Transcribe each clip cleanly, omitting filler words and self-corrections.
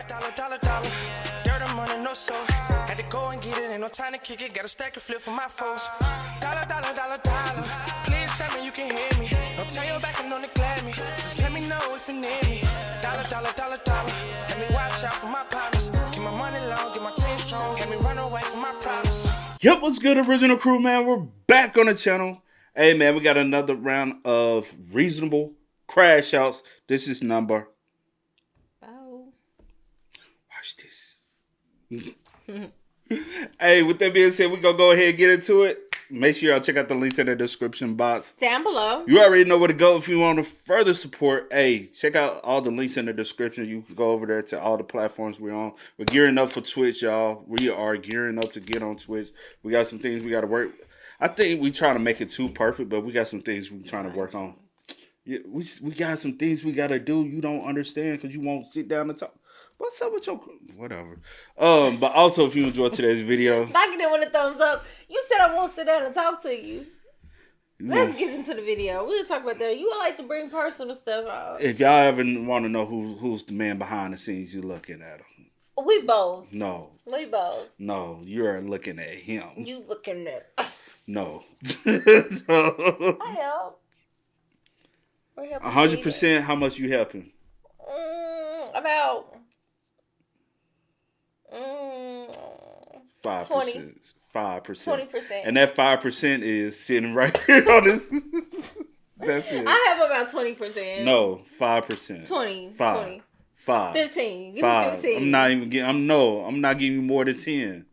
Dollar. Dirt and money, no soul. Had to go and get it, ain't no time to kick it. Got a stack of flip for my foes. Dollar. Please tell me you can hear me. Don't turn your back and don't neglect me. Just let me know if you need me. Dollar. Let me watch out for my partners. Keep my money long, get my team strong. Let me run away from my problems. Yep, what's good, original crew, man? We're back on the channel. Hey, man, we got another round of reasonable Crashouts. This is number... Oh. Watch this. Hey, with that being said, we're going to go ahead and get into it. Make sure y'all check out the links in the description box. Down below. You already know where to go if you want to further support. Hey, check out all the links in the description. You can go over there to all the platforms we're on. We're gearing up for Twitch, y'all. We are gearing up to get on Twitch. We got some things we got to work. I think we trying to make it too perfect, but we got some things we're trying to work on. Yeah, we got some things we got to do. You don't understand because you won't sit down and talk. What's up with your... Whatever. But also, if you enjoyed today's video... Knocking it with a thumbs up. You said I won't sit down and talk to you. Let's get into the video. We'll talk about that. You like to bring personal stuff out. If y'all ever want to know who's the man behind the scenes, you're looking at him. We both. No. We both. No, you're looking at him. You looking at us. No. I help. We're helping 100%. How much you helping? About 5%. 20. 5%. 20%. And that 5% is sitting right here on this. That's it. I have about 20%. No, 5%. 20. 5. 20. 5. 15. Give 5. me 15. I'm not even getting. I'm not giving you more than 10.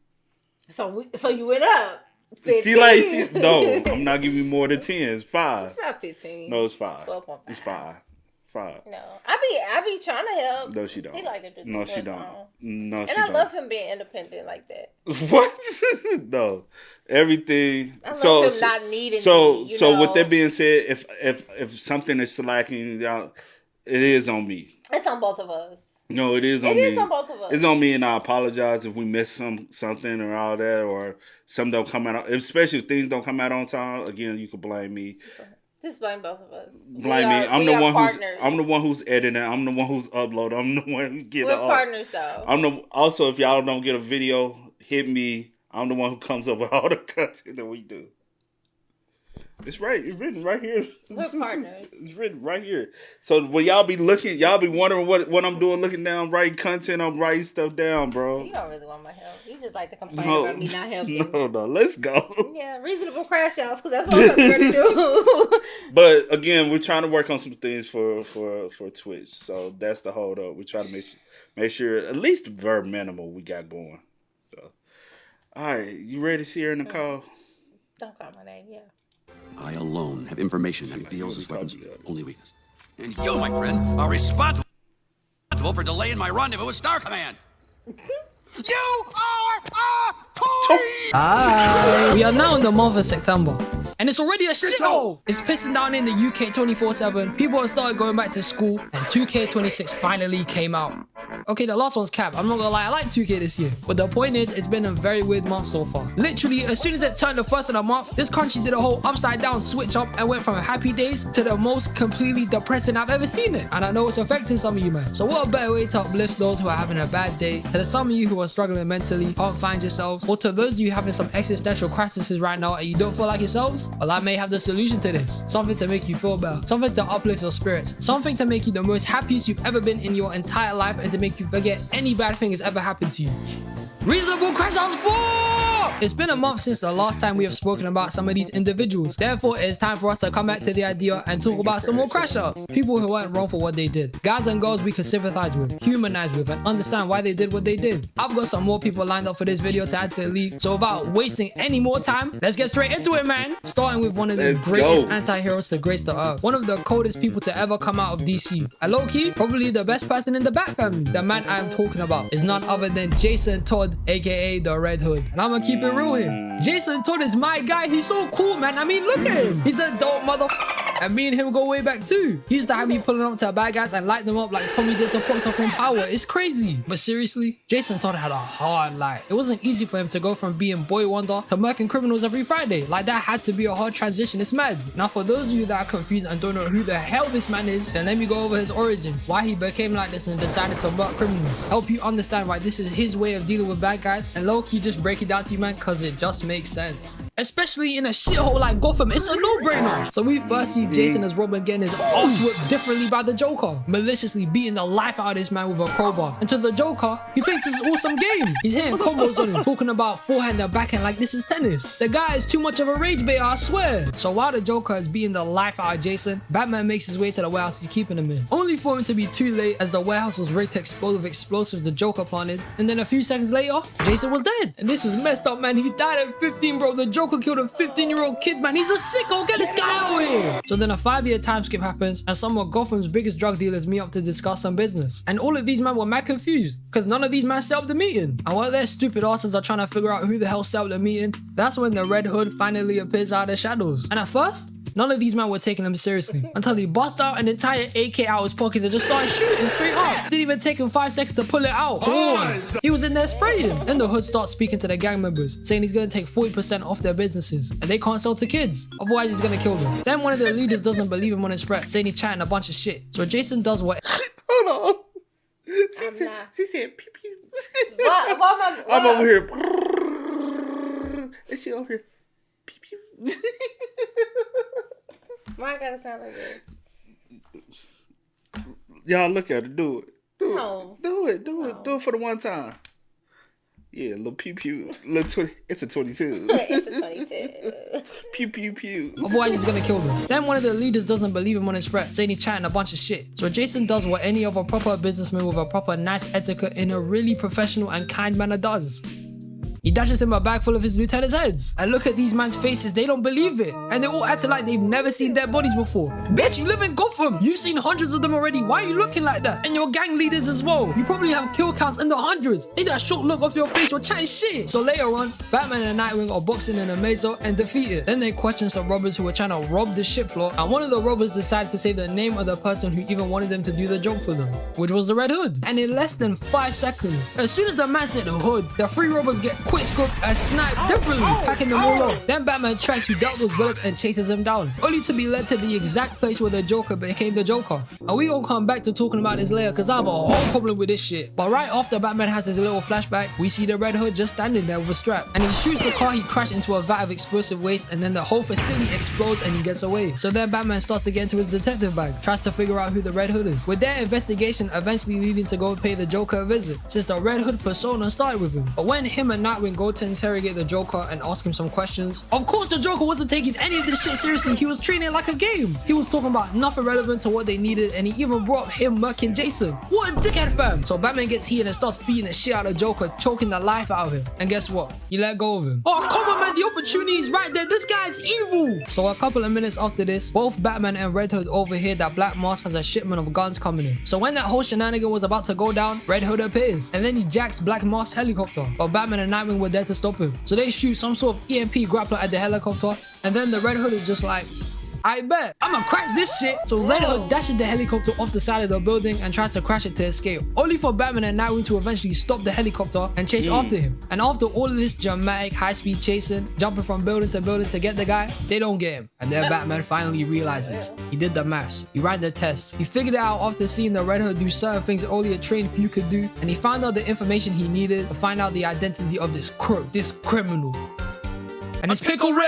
So you went up. 15. No, I'm not giving you more than 10. It's 5. It's not 15. No, it's 5. 12.5. It's 5. 5. No, I be trying to help. No, she don't. He like to do No, she don't. No, she don't. And I love him being independent like that. What? No, everything. I love him not needing me, So with that being said, if something is slacking, y'all, it is on me. It's on both of us. No, it is on me. It is on both of us. It's on me, and I apologize if we miss something or all that, or some don't come out. Especially if things don't come out on time. Again, you can blame me. Just blame both of us. Blame me. I'm the one who's editing. I'm the one who's uploading. I'm the one who get it. We're partners, though. Also, if y'all don't get a video, hit me. I'm the one who comes up with all the content that we do. It's right. It's written right here. We're partners. It's written right here. So when y'all be looking, y'all be wondering what I'm doing, looking down, writing content, I'm writing stuff down, bro. You don't really want my help. You just like to complain about me not helping. No, let's go. Yeah, reasonable Crashouts, because that's what I'm going to do. But again, we're trying to work on some things for Twitch. So that's the hold up. We try to make sure at least the bare minimal we got going. So, all right, you ready to see her in the call? Don't call my name, yeah. I alone have information that reveals his weapon's only weakness. And you, my friend, are responsible for delaying my rendezvous with Star Command. You are a toy! We are now in the month of September, and it's already a shithole. It's pissing down in the UK 24/7. People have started going back to school, and 2K26 finally came out. Okay, the last one's cap. I'm not gonna lie, I like 2K this year. But the point is, it's been a very weird month so far. Literally, as soon as it turned the first of the month, this country did a whole upside down switch up and went from happy days to the most completely depressing I've ever seen it. And I know it's affecting some of you, man. So what a better way to uplift those who are having a bad day, to some of you who are struggling mentally, can't find yourselves, or to those of you having some existential crises right now and you don't feel like yourselves? Well, I may have the solution to this. Something to make you feel better. Something to uplift your spirits. Something to make you the most happiest you've ever been in your entire life and to make you forget any bad thing has ever happened to you. Reasonable Crashouts 4! It's been a month since the last time we have spoken about some of these individuals. Therefore, it is time for us to come back to the idea and talk about some more Crashouts. People who weren't wrong for what they did. Guys and girls we can sympathize with, humanize with, and understand why they did what they did. I've got some more people lined up for this video to add to the league, so without wasting any more time, let's get straight into it, man. Starting with one of the greatest anti-heroes to grace the earth. One of the coldest people to ever come out of DC. And low-key, probably the best person in the Bat family. The man I am talking about is none other than Jason Todd, aka the Red Hood. And I'm gonna keep it real here. Jason Todd is my guy. He's so cool, man. I mean, look at him. He's a dope mother. And me and him go way back too. He used to have me pulling up to bad guys and light them up like Tommy did to Powerpuff from Power. It's crazy. But seriously, Jason Todd had a hard life. It wasn't easy for him to go from being boy wonder to murking criminals every Friday. Like that had to be a hard transition. It's mad. Now for those of you that are confused and don't know who the hell this man is, then let me go over his origin, why he became like this and decided to murk criminals. Help you understand why this is his way of dealing with bad guys, and low-key just break it down to you, man, cause it just makes sense. Especially in a shithole like Gotham, it's a no-brainer. So we first see Jason as Robin getting his ass whipped differently by the Joker, maliciously beating the life out of this man with a crowbar. And to the Joker, he thinks this is an awesome game. He's hitting combos on him, talking about forehand and backhand like this is tennis. The guy is too much of a rage bait, I swear. So while the Joker is beating the life out of Jason, Batman makes his way to the warehouse he's keeping him in, only for him to be too late as the warehouse was rigged to explode with explosives the Joker planted. And then a few seconds later, Jason was dead. And this is messed up, man. He died at 15, bro. The Joker killed a 15-year-old kid, man. He's a sicko. Get this guy out of here. So then a 5-year time skip happens and some of Gotham's biggest drug dealers meet up to discuss some business. And all of these men were mad confused because none of these men set up the meeting. And while their stupid asses are trying to figure out who the hell set up the meeting, that's when the Red Hood finally appears out of the shadows. And at first, none of these men were taking him seriously until he bust out an entire AK out of his pockets and just started shooting straight up. Didn't even take him 5 seconds to pull it out. Pause. He was in there spraying. Then the Hood starts speaking to the gang members, saying he's gonna take 40% off their businesses and they can't sell to kids, otherwise he's gonna kill them. Then one of the leaders doesn't believe him on his threat, saying he's chatting a bunch of shit. So Jason does what? Hold on. She said pew pew. I'm over here. And she over here. Pew pew. Why I gotta sound like this? Y'all look at it. Do it. No. Do it. Do it for the one time. Yeah, little pew pew. Little 20. It's a 22. It's a 22. Pew pew pew. Otherwise he's gonna kill them. Then one of the leaders doesn't believe him on his threat, saying he's chatting a bunch of shit. So Jason does what any other proper businessman with a proper nice etiquette in a really professional and kind manner does. He dashes him a bag full of his lieutenant's heads. And look at these man's faces, they don't believe it. And they're all acting like they've never seen dead bodies before. Bitch, you live in Gotham. You've seen hundreds of them already. Why are you looking like that? And your gang leaders as well. You probably have kill counts in the hundreds. Take that short look off your face, you're chatting shit. So later on, Batman and Nightwing are boxing in a maze and defeated. Then they question some robbers who were trying to rob the ship floor. And one of the robbers decided to say the name of the person who even wanted them to do the job for them, which was the Red Hood. And in less than 5 seconds, as soon as the man said the Hood, the 3 robbers get quick scope and snipe differently, packing them all off. Then Batman tries to duck those bullets and chases them down, only to be led to the exact place where the Joker became the Joker. And we gonna come back to talking about this later because I have a whole problem with this shit. But right after Batman has his little flashback, we see the Red Hood just standing there with a strap. And he shoots the car he crashed into a vat of explosive waste, and then the whole facility explodes and he gets away. So then Batman starts to get into his detective bag, tries to figure out who the Red Hood is, with their investigation eventually leading to go pay the Joker a visit, since the Red Hood persona started with him. But when him and Nightwing go to interrogate the Joker and ask him some questions, of course the Joker wasn't taking any of this shit seriously. He was treating it like a game. He was talking about nothing relevant to what they needed, and he even brought up him murking Jason. What a dickhead, fam. So Batman gets heated and starts beating the shit out of Joker, choking the life out of him. And guess what? He let go of him. Oh, come on, man. The opportunity is right there. This guy's evil. So a couple of minutes after this, both Batman and Red Hood overhear that Black Mask has a shipment of guns coming in. So when that whole shenanigan was about to go down, Red Hood appears, and then he jacks Black Mask's helicopter. But Batman and Nightwing were there to stop him. So they shoot some sort of EMP grappler at the helicopter, and then the Red Hood is just like, I bet I'ma crash this shit. So Red Hood dashes the helicopter off the side of the building and tries to crash it to escape, only for Batman and Nightwing to eventually stop the helicopter and chase after him. And after all of this dramatic high-speed chasing, jumping from building to building to get the guy, they don't get him. And then Batman finally realizes he did the maths, he ran the tests, he figured it out after seeing the Red Hood do certain things that only a trained few could do, and he found out the information he needed to find out the identity of this criminal. And it's Pickle Rick!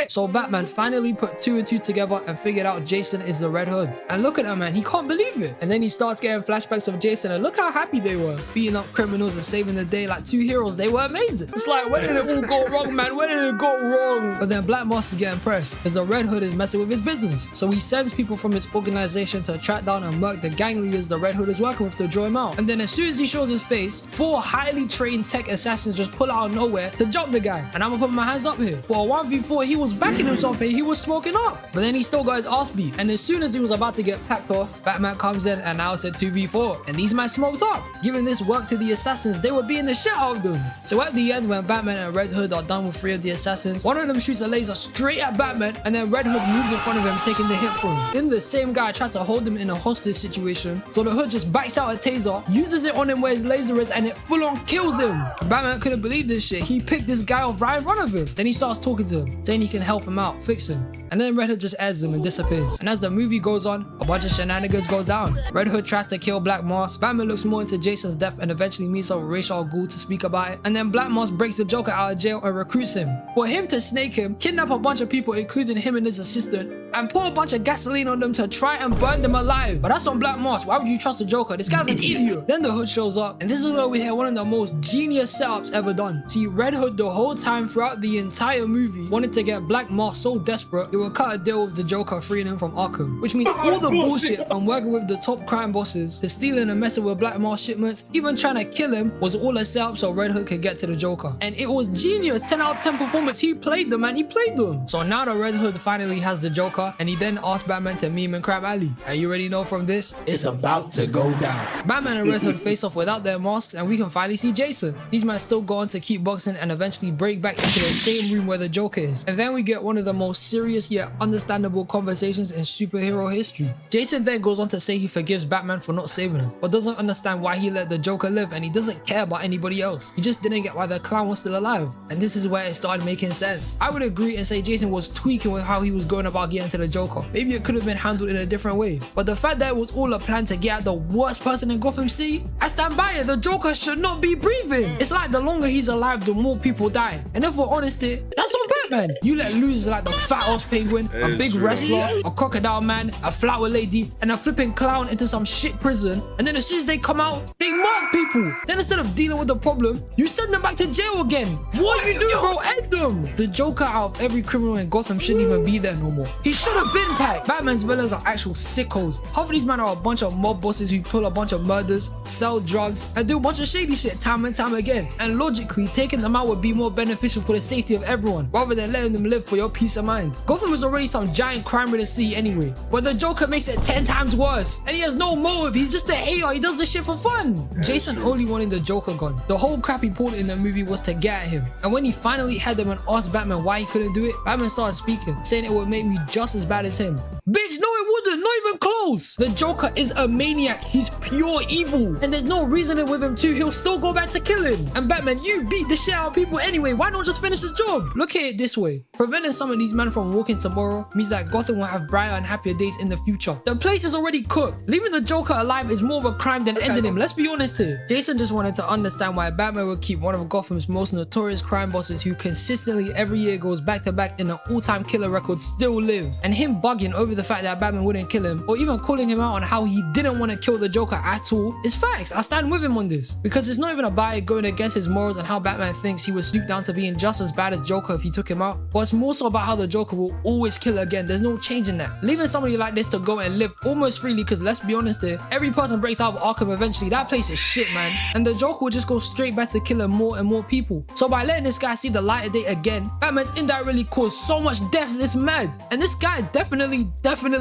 So Batman finally put 2 and 2 together and figured out Jason is the Red Hood. And look at him, man, he can't believe it. And then he starts getting flashbacks of Jason, and look how happy they were. Beating up criminals and saving the day like 2 heroes. They were amazing. It's like, where did it all go wrong, man? Where did it go wrong? But then Black Mask get impressed because the Red Hood is messing with his business. So he sends people from his organization to track down and murk the gang leaders the Red Hood is working with to draw him out. And then as soon as he shows his face, 4 highly trained tech assassins just pull out of nowhere to jump the guy. And I'm gonna put my hands up here. For a 1v4, he was backing himself here, he was smoking up. But then he still got his ass beat. And as soon as he was about to get packed off, Batman comes in and now it's a 2v4. And these men smoked up. Giving this work to the assassins, they were beating the shit out of them. So at the end, when Batman and Red Hood are done with 3 of the assassins, one of them shoots a laser straight at Batman, and then Red Hood moves in front of him, taking the hit from him. Then the same guy tried to hold him in a hostage situation, so the Hood just backs out a taser, uses it on him where his laser is, and it full on kills him. Batman couldn't believe this shit. He picked this guy off right in front of him. Then he starts talking to him, saying he can help him out, fix him. And then Red Hood just airs him and disappears. And as the movie goes on, a bunch of shenanigans goes down. Red Hood tries to kill Black Mask. Batman looks more into Jason's death and eventually meets up with Ra's al Ghul to speak about it. And then Black Mask breaks the Joker out of jail and recruits him. For him to snake him, kidnap a bunch of people including him and his assistant, and pour a bunch of gasoline on them to try and burn them alive. But that's on Black Mask. Why would you trust the Joker? This guy's an idiot. Then the Hood shows up, and this is where we hear one of the most genius setups ever done. See, Red Hood the whole time throughout the entire movie wanted to get Black Mask so desperate he would cut a deal with the Joker freeing him from Arkham, which means all the bullshit from working with the top crime bosses to stealing and messing with Black Mask shipments, even trying to kill him, was all a setup so Red Hood could get to the Joker. And it was genius. 10 out of 10 performance. He played them, man. He played them. So now the Red Hood finally has the Joker, and he then asks Batman to meet him in Crab Alley. And you already know from this, it's about to go down. Batman and Red Hood face off without their masks, and we can finally see Jason. These men still go on to keep boxing and eventually break back into the same room where the Joker is. And then we get one of the most serious yet understandable conversations in superhero history. Jason then goes on to say he forgives Batman for not saving him, but doesn't understand why he let the Joker live, and he doesn't care about anybody else. He just didn't get why the clown was still alive. And this is where it started making sense. I would agree and say Jason was tweaking with how he was going about getting to the Joker. Maybe it could have been handled in a different way. But the fact that it was all a plan to get at the worst person in Gotham City, I stand by it. The Joker should not be breathing. It's like the longer he's alive, the more people die. And if we're honest here, that's on Batman. You let loose like the fat ass penguin, a big wrestler, a crocodile man, a flower lady, and a flipping clown into some shit prison. And then as soon as they come out, they mark people. Then instead of dealing with the problem, you send them back to jail again. What are you doing, bro? End them. The Joker out of every criminal in Gotham shouldn't even be there no more. He should have been packed. Batman's villains are actual sickos. Half of these men are a bunch of mob bosses who pull a bunch of murders, sell drugs, and do a bunch of shady shit time and time again. And logically, taking them out would be more beneficial for the safety of everyone, rather than letting them live for your peace of mind. Gotham is already some giant crime with a C anyway, but the Joker makes it 10 times worse. And he has no motive. He's just a hater. He does this shit for fun. Jason only wanted the Joker gone. The whole crap he pulled in the movie was to get at him. And when he finally had them and asked Batman why he couldn't do it, Batman started speaking, saying it would make me just as bad as him. Bitch, no it wouldn't. Not even close. The Joker is a maniac. He's pure evil. And there's no reasoning with him too. He'll still go back to killing. And Batman, you beat the shit out of people anyway. Why not just finish the job? Look at it this way. Preventing some of these men from walking tomorrow means that Gotham will have brighter and happier days in the future. The place is already cooked. Leaving the Joker alive is more of a crime than ending him. Let's be honest here. Jason just wanted to understand why Batman would keep one of Gotham's most notorious crime bosses who consistently every year goes back to back in an all-time killer record still live. And him bugging over the fact that Batman wouldn't kill him, or even calling him out on how he didn't want to kill the Joker at all, is facts. I stand with him on this. Because it's not even about it going against his morals and how Batman thinks he would stoop down to being just as bad as Joker if he took him out, but it's more so about how the Joker will always kill again. There's no change in that. Leaving somebody like this to go and live almost freely, because let's be honest here, every person breaks out of Arkham eventually. That place is shit, man. And the Joker will just go straight back to killing more and more people. So by letting this guy see the light of day again, Batman's indirectly caused so much death. It's mad. And this guy definitely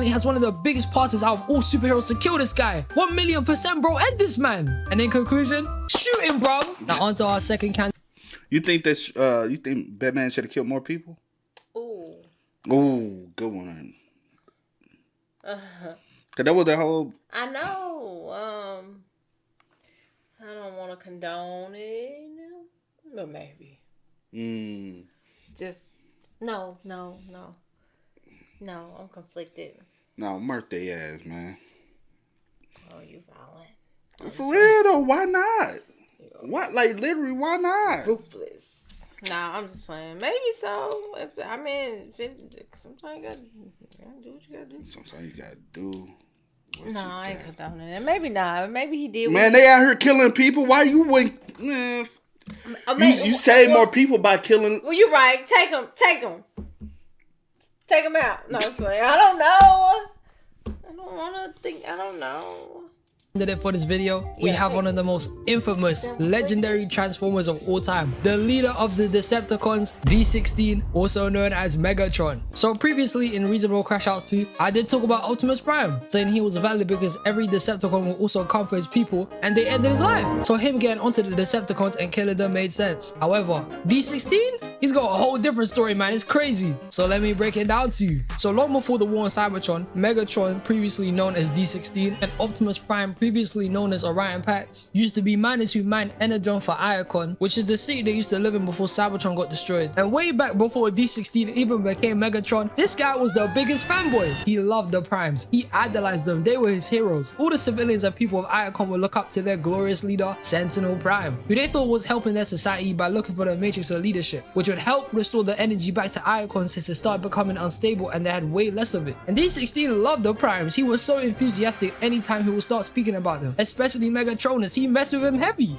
has one of the biggest passes out of all superheroes to kill this guy. 1,000,000%, bro. End this man. And in conclusion, shoot him, bro. Now on to our second candidate. You think that you think Batman should have killed more people? Ooh. Ooh, good one. Cause that was the whole. I know. I don't want to condone it, but maybe. Just no. I'm conflicted. No, murk their ass, man. Oh, you violent. For real though, why not? What, like literally, why not? Ruthless. Nah, I'm just playing. Maybe so. Sometimes you gotta do what you gotta do. Sometimes you gotta do. No, I ain't condoning it. Maybe not. Maybe he did. Man, they out here killing people. Why you wouldn't? Man, you save more people by killing. Well, you're right. Take them. Take them out. No, I'm saying I don't know. I don't want to think. I don't know. candidate for this video, we have one of the most infamous, legendary Transformers of all time. The leader of the Decepticons, D16, also known as Megatron. So previously in Reasonable Crashouts 2, I did talk about Optimus Prime, saying he was valid because every Decepticon will also come for his people, and they ended his life. So him getting onto the Decepticons and killing them made sense. However, D16? He's got a whole different story, man. It's crazy. So let me break it down to you. So long before the war on Cybertron, Megatron, previously known as D16, and Optimus Prime, previously known as Orion Pax, used to be miners who mined Energon for Iacon, which is the city they used to live in before Cybertron got destroyed. And way back before D16 even became Megatron, this guy was the biggest fanboy. He loved the Primes. He idolized them. They were his heroes. All the civilians and people of Iacon would look up to their glorious leader, Sentinel Prime, who they thought was helping their society by looking for the matrix of leadership, which would help restore the energy back to Iacon since it started becoming unstable and they had way less of it. And D16 loved the Primes. He was so enthusiastic anytime he would start speaking about them, especially Megatronus. He messed with him heavy.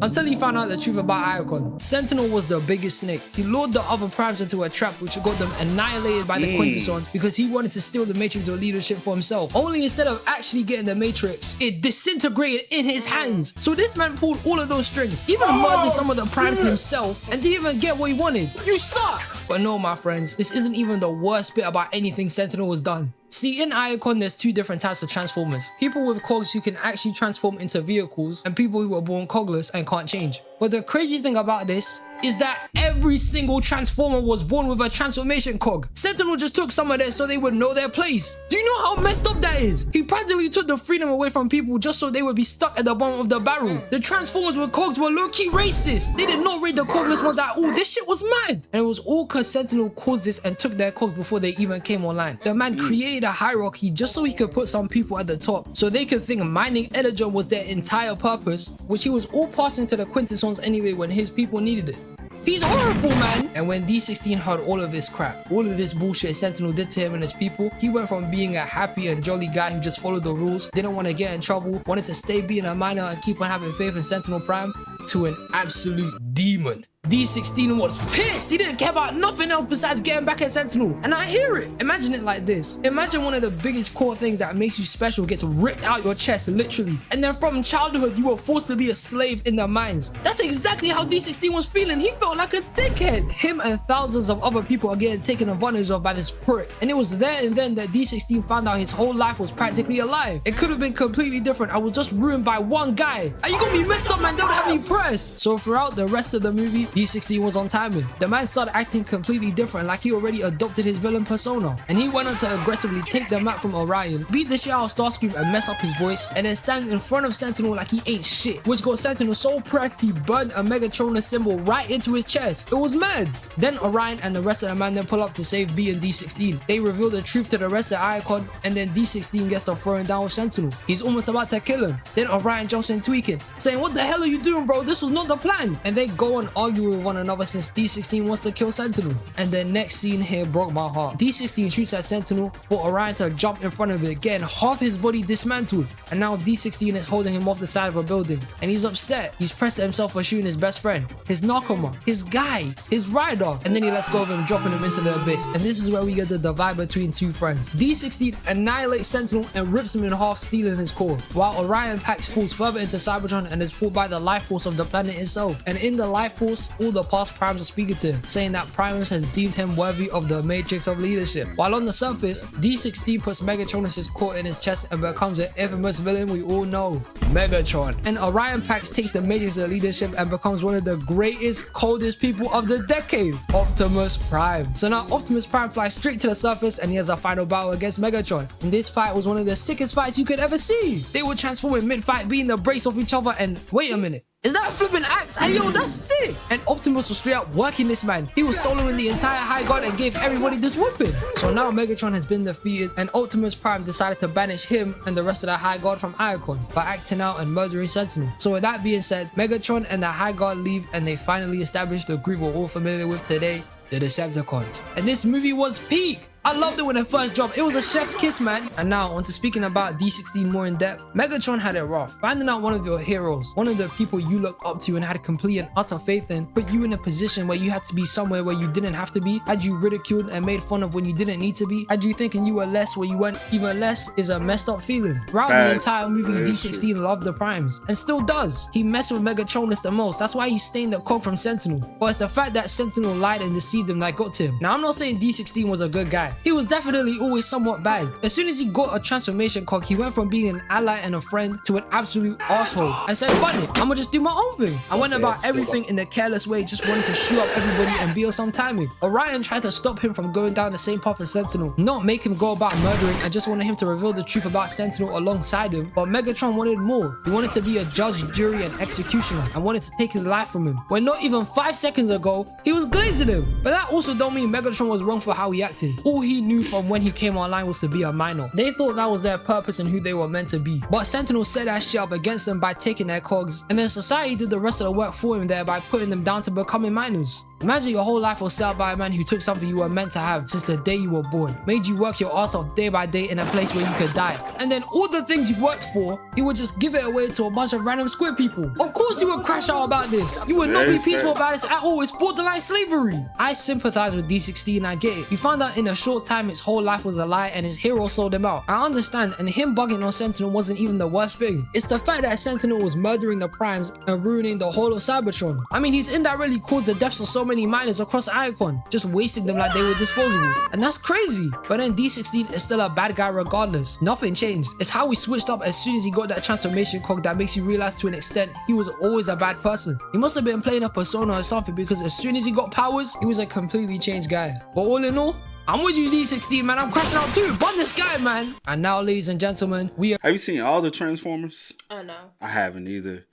Until he found out the truth about Iacon. Sentinel was the biggest snake. He lured the other Primes into a trap which got them annihilated by the Quintessons because he wanted to steal the Matrix of leadership for himself. Only instead of actually getting the Matrix, it disintegrated in his hands. So this man pulled all of those strings, even murdered some of the Primes himself, and didn't even get what he wanted. You suck! But no, my friends, this isn't even the worst bit about anything Sentinel has done. See, in Iacon, there's two different types of Transformers. People with cogs who can actually transform into vehicles, and people who are born cogless and can't change. But the crazy thing about this is that every single Transformer was born with a transformation cog. Sentinel just took some of theirs so they would know their place. Do you know how messed up that is? He practically took the freedom away from people just so they would be stuck at the bottom of the barrel. The Transformers with cogs were low-key racist. They did not rate the cogless ones at all. This shit was mad. And it was all because Sentinel caused this and took their cogs before they even came online. The man created a hierarchy just so he could put some people at the top, so they could think mining Energon was their entire purpose, which he was all passing to the Quintessons anyway when his people needed it. He's horrible, man! And when D16 heard all of this crap, all of this bullshit Sentinel did to him and his people, he went from being a happy and jolly guy who just followed the rules, didn't want to get in trouble, wanted to stay being a miner and keep on having faith in Sentinel Prime, to an absolute demon. D16 was pissed. He didn't care about nothing else besides getting back at Sentinel. And I hear it. Imagine it like this. Imagine one of the biggest core things that makes you special gets ripped out your chest, literally. And then from childhood, you were forced to be a slave in the mines. That's exactly how D16 was feeling. He felt like a dickhead. Him and thousands of other people are getting taken advantage of by this prick. And it was there and then that D16 found out his whole life was practically a lie. It could have been completely different. I was just ruined by one guy. Are you gonna be messed up, man? Don't have me pressed. So throughout the rest of the movie, D16 was on timing. The man started acting completely different, like he already adopted his villain persona. And he went on to aggressively take the map from Orion, beat the shit out of Starscream and mess up his voice, and then stand in front of Sentinel like he ain't shit, which got Sentinel so pressed he burned a Megatron symbol right into his chest. It was mad. Then Orion and the rest of the man then pull up to save B and D16. They reveal the truth to the rest of Iacon, and then D16 gets to throwing down with Sentinel. He's almost about to kill him. Then Orion jumps in tweaking, saying, "What the hell are you doing, bro? This was not the plan." And they go on arguing with one another since D16 wants to kill Sentinel. And the next scene here broke my heart. D16 shoots at Sentinel for Orion to jump in front of it, getting half his body dismantled. And now D16 is holding him off the side of a building. And he's upset. He's pressed himself for shooting his best friend, his Nakama, his guy, his rider. And then he lets go of him, dropping him into the abyss. And this is where we get the divide between two friends. D16 annihilates Sentinel and rips him in half, stealing his core. While Orion Pax falls further into Cybertron and is pulled by the life force of the planet itself. And in the life force, all the past Primes are speaking to him, saying that Primus has deemed him worthy of the matrix of leadership. While on the surface, D16 puts Megatronus' core in his chest and becomes the infamous villain we all know, Megatron. And Orion Pax takes the matrix of leadership and becomes one of the greatest, coldest people of the decade, Optimus Prime. So now Optimus Prime flies straight to the surface and he has a final battle against Megatron. And this fight was one of the sickest fights you could ever see. They would transform in mid-fight, being the brace of each other, and wait a minute. Is that a flipping axe? Hey, yo, that's sick! And Optimus was straight up working this man. He was soloing the entire High Guard and gave everybody this whooping. So now Megatron has been defeated, and Optimus Prime decided to banish him and the rest of the High Guard from Iacon by acting out and murdering Sentinel. So with that being said, Megatron and the High Guard leave, and they finally establish the group we're all familiar with today, the Decepticons. And this movie was peak. I loved it when it first dropped. It was a chef's kiss, man. And now, on to speaking about D16 more in depth. Megatron had it rough. Finding out one of your heroes, one of the people you looked up to and had complete and utter faith in, put you in a position where you had to be somewhere where you didn't have to be, had you ridiculed and made fun of when you didn't need to be, had you thinking you were less where you weren't even less, is a messed up feeling. Throughout the entire movie, D16 loved the Primes, and still does. He messed with Megatronus the most. That's why he stained the cog from Sentinel. But it's the fact that Sentinel lied and deceived him that got to him. Now, I'm not saying D16 was a good guy. He was definitely always somewhat bad. As soon as he got a transformation cog, he went from being an ally and a friend to an absolute asshole and said, "Bunny, I'ma just do my own thing." I went about everything in a careless way, just wanting to shoot up everybody and be on some timing. Orion tried to stop him from going down the same path as Sentinel, not make him go about murdering, and just wanted him to reveal the truth about Sentinel alongside him. But Megatron wanted more. He wanted to be a judge, jury, and executioner, and wanted to take his life from him, when not even 5 seconds ago, he was glazing him. But that also don't mean Megatron was wrong for how he acted. All he knew from when he came online was to be a minor. They thought that was their purpose and who they were meant to be. But Sentinel set that shit up against them by taking their cogs, and then society did the rest of the work for him there by putting them down to becoming minors. Imagine your whole life was set up by a man who took something you were meant to have since the day you were born, made you work your ass off day by day in a place where you could die, and then all the things you worked for, he would just give it away to a bunch of random squid people. Of course you would crash out about this. You would not be peaceful about this at all. It's borderline slavery. I sympathize with D16, I get it. He found out in a short time his whole life was a lie and his hero sold him out. I understand, and him bugging on Sentinel wasn't even the worst thing. It's the fact that Sentinel was murdering the Primes and ruining the whole of Cybertron. I mean, he's indirectly caused the deaths of so many miners across Icon, just wasting them like they were disposable. And that's crazy. But then D16 is still a bad guy regardless. Nothing changed. It's how he switched up as soon as he got that transformation cog that makes you realize to an extent he was always a bad person. He must have been playing a persona or something, because as soon as he got powers, he was a completely changed guy. But all in all, I'm with you, D16, man. I'm crashing out too. Bun this guy, man. And now, ladies and gentlemen, we are... Have you seen all the Transformers? Oh, no. I haven't either.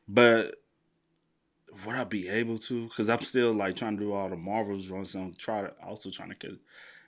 But would I be able to? Because I'm still like trying to do all the Marvels drawings. So I'm also trying to get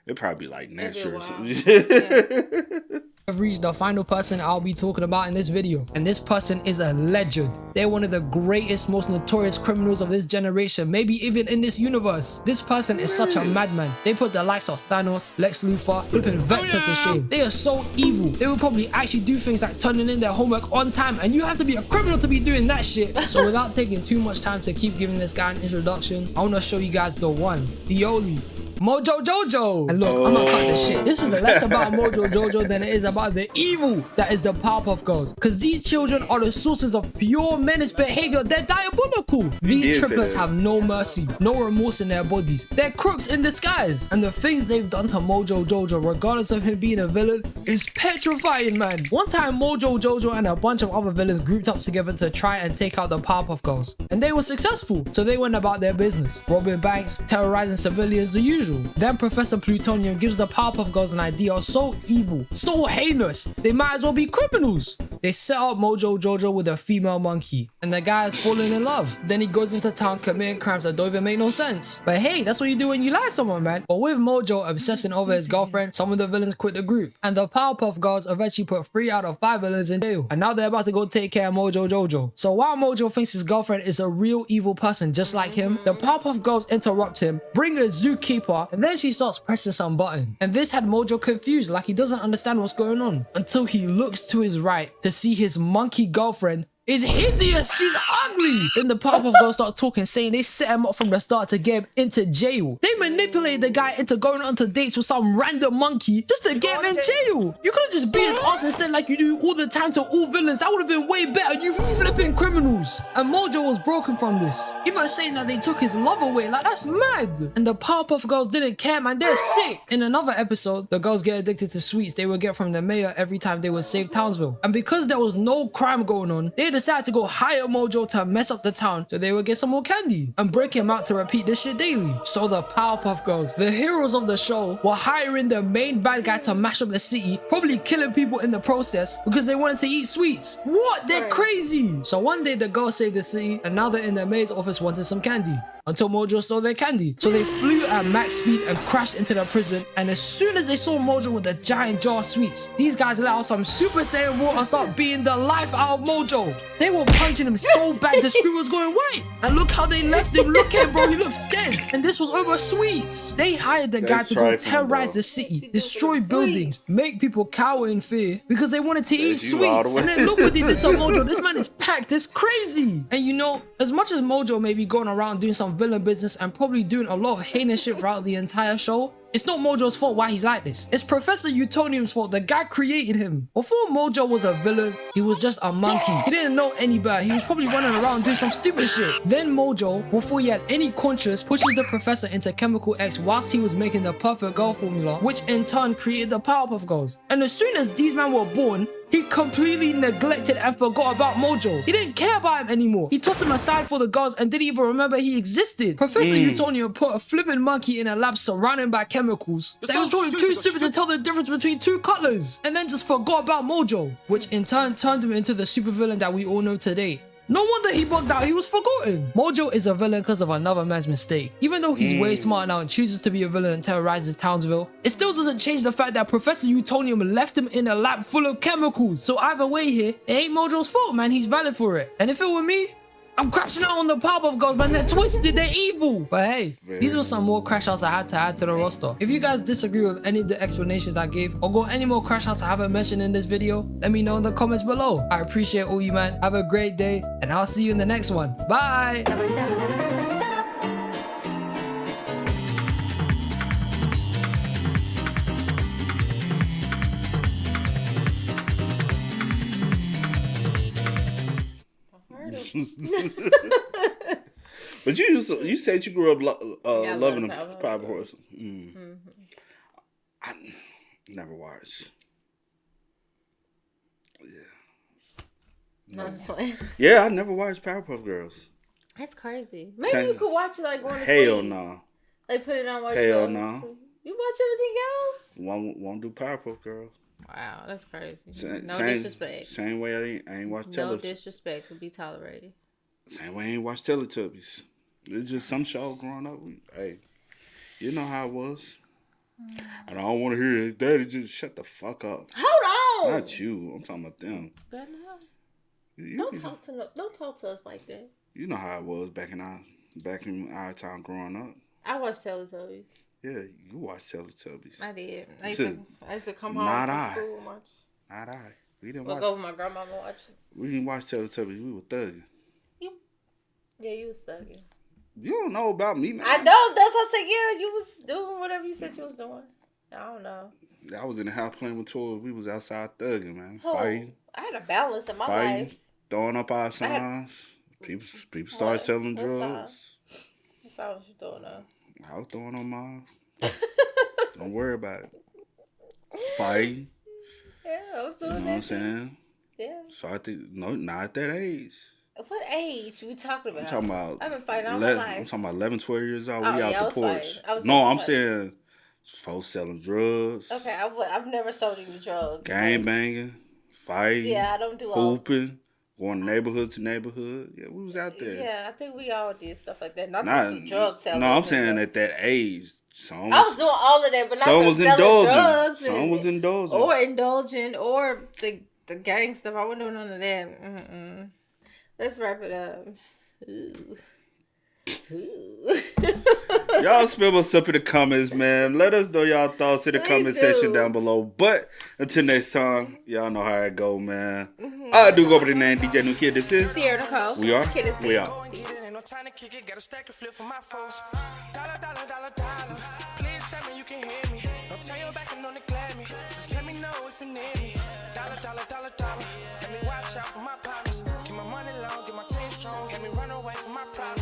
it'd probably be like next year or something. I've reached the final person I'll be talking about in this video, and this person is a legend. They're one of the greatest, most notorious criminals of this generation, maybe even in this universe. This person is such a madman. They put the likes of Thanos, Lex Luthor, flipping Vector to shame. They are so evil. They will probably actually do things like turning in their homework on time, and you have to be a criminal to be doing that shit. So without taking too much time to keep giving this guy an introduction, I want to show you guys the one, the only, Mojo Jojo. And look, I'm gonna cut this shit. This is less about Mojo Jojo than it is about the evil that is the Powerpuff Girls. Because these children are the sources of pure menace behavior. They're diabolical. These triplets have no mercy, no remorse in their bodies. They're crooks in disguise. And the things they've done to Mojo Jojo, regardless of him being a villain, is petrifying, man. One time, Mojo Jojo and a bunch of other villains grouped up together to try and take out the Powerpuff Girls. And they were successful. So they went about their business, robbing banks, terrorizing civilians, the usual. Then Professor Plutonium gives the Powerpuff Girls an idea so evil, so heinous, they might as well be criminals. They set up Mojo Jojo with a female monkey, and the guy is falling in love. Then he goes into town committing crimes that don't even make no sense. But hey, that's what you do when you lie to someone, man. But with Mojo obsessing over his girlfriend, some of the villains quit the group, and the Powerpuff Girls eventually put 3 out of 5 villains in jail. And now they're about to go take care of Mojo Jojo. So while Mojo thinks his girlfriend is a real evil person just like him, the Powerpuff Girls interrupt him, bring a zookeeper, and then she starts pressing some button. And this had Mojo confused, like he doesn't understand what's going on, until he looks to his right to see his monkey girlfriend is hideous. She's ugly. Then the Powerpuff Girls start talking, saying they set him up from the start to get him into jail. They manipulated the guy into going on to dates with some random monkey just to get him in jail. You couldn't just be his ass instead like you do all the time to all villains. That would have been way better, you flipping criminals. And Mojo was broken from this. Even saying that they took his love away, like that's mad. And the Powerpuff Girls didn't care, man. They're sick. In another episode, the girls get addicted to sweets they would get from the mayor every time they would save Townsville. And because there was no crime going on, they decided to go hire Mojo to mess up the town so they would get some more candy and break him out to repeat this shit daily. So the Powerpuff Girls, the heroes of the show, were hiring the main bad guy to mash up the city, probably killing people in the process because they wanted to eat sweets. What? They're crazy. So one day the girls saved the city, and now they're in the maid's office wanting some candy. until Mojo stole their candy. So they flew at max speed and crashed into the prison, and as soon as they saw Mojo with a giant jar of sweets, these guys let out some Super Saiyan water and start beating the life out of Mojo. They were punching him so bad the screen was going white. And look how they left him. Look at him, bro, he looks dead. And this was over sweets. They hired the guy to go terrorize the city, destroy buildings, make people cower in fear because they wanted to eat sweets. And then look what they did to Mojo. This man is packed. It's crazy. And you know, as much as Mojo may be going around doing some villain business and probably doing a lot of heinous shit throughout the entire show, it's not Mojo's fault why he's like this. It's Professor Utonium's fault. The guy created him. Before Mojo was a villain, he was just a monkey. He didn't know any better. He was probably running around doing some stupid shit. Then Mojo, before he had any conscience, pushes the Professor into Chemical X whilst he was making the perfect girl formula, which in turn created the Powerpuff Girls. And as soon as these men were born, he completely neglected and forgot about Mojo. He didn't care about him anymore. He tossed him aside for the girls and didn't even remember he existed. Professor Utonium put a flipping monkey in a lab surrounded by chemicals. That was probably too stupid to tell the difference between two colors. And then just forgot about Mojo, which in turn turned him into the supervillain that we all know today. No wonder he bugged out, he was forgotten. Mojo is a villain because of another man's mistake. Even though he's way smart now and chooses to be a villain and terrorizes Townsville, it still doesn't change the fact that Professor Utonium left him in a lab full of chemicals. So either way here, it ain't Mojo's fault, man, he's valid for it. And if it were me, I'm crashing out on the Powerpuff Girls, man. They're twisted, they're evil. But hey, these were some more crash outs I had to add to the roster. If you guys disagree with any of the explanations I gave, or got any more crash outs I haven't mentioned in this video, let me know in the comments below. I appreciate all you, man. Have a great day, and I'll see you in the next one. Bye. But you said you grew up loving the Powerpuff Girls. I never watched. Yeah, I never watched Powerpuff Girls. That's crazy. Maybe you could watch it like going to Hell sleep. no. Like put it on while Hell you no. You watch everything else? Won't do Powerpuff Girls. Wow, that's crazy. No disrespect. Same way I ain't watched No Teletubbies. disrespect could be tolerated. Same way I ain't watched Teletubbies. It's just some show growing up. Hey, you know how it was. And I don't want to hear it. Daddy, just shut the fuck up. Hold on. Not you. I'm talking about them. Don't talk to us like that. You know how it was back in our time growing up. I watched Teletubbies. Yeah, you watched Teletubbies. I did. I used to come home from school and watch. Not I. We didn't we'll watch. Go with my grandmama watch it. We didn't watch Teletubbies. We were thugging. Yeah, you was thugging. You don't know about me, man. I don't. That's what I said. Yeah, you was doing whatever you said you was doing. I don't know. I was in the house playing with toys. We was outside thugging, man. Oh, Fighting. I had a balance in my life. Throwing up our signs. People started selling drugs. That's all what you throwing up. I was throwing on mine. Don't worry about it. Fighting. Yeah, I was doing that. You know what I'm saying? Yeah. So I think, no, not at that age. What age we talking about? I'm talking about. I've been fighting all my life. I'm talking about 11, 12 years old. Oh, We yeah, out the porch. I'm saying folks selling drugs. Okay, I've never sold any drugs. Gang banging, fighting. Yeah, I don't do all. Hooping, going neighborhood to neighborhood. Yeah, we was out there. Yeah, I think we all did stuff like that. Not just drug selling. No, I'm saying at that age. I was doing all of that, but not some was selling indulging. drugs. Some was indulging. Or indulging, or the gang stuff. I wasn't doing none of that. Let's wrap it up. Y'all spill us up in the comments, man. Let us know y'all thoughts in the comment section down below. But until next time, y'all know how it go, man. I do go over the name DJ New Kid. This is Sierra Nicole. We are. We are. Time to kick it, got a stack of flip for my foes. Dollar. Please tell me you can hear me. Don't turn your back and don't neglect me. Just let me know if you need me. Dollar. Let me watch out for my partners. Keep my money long, get my team strong. Let me run away from my problems.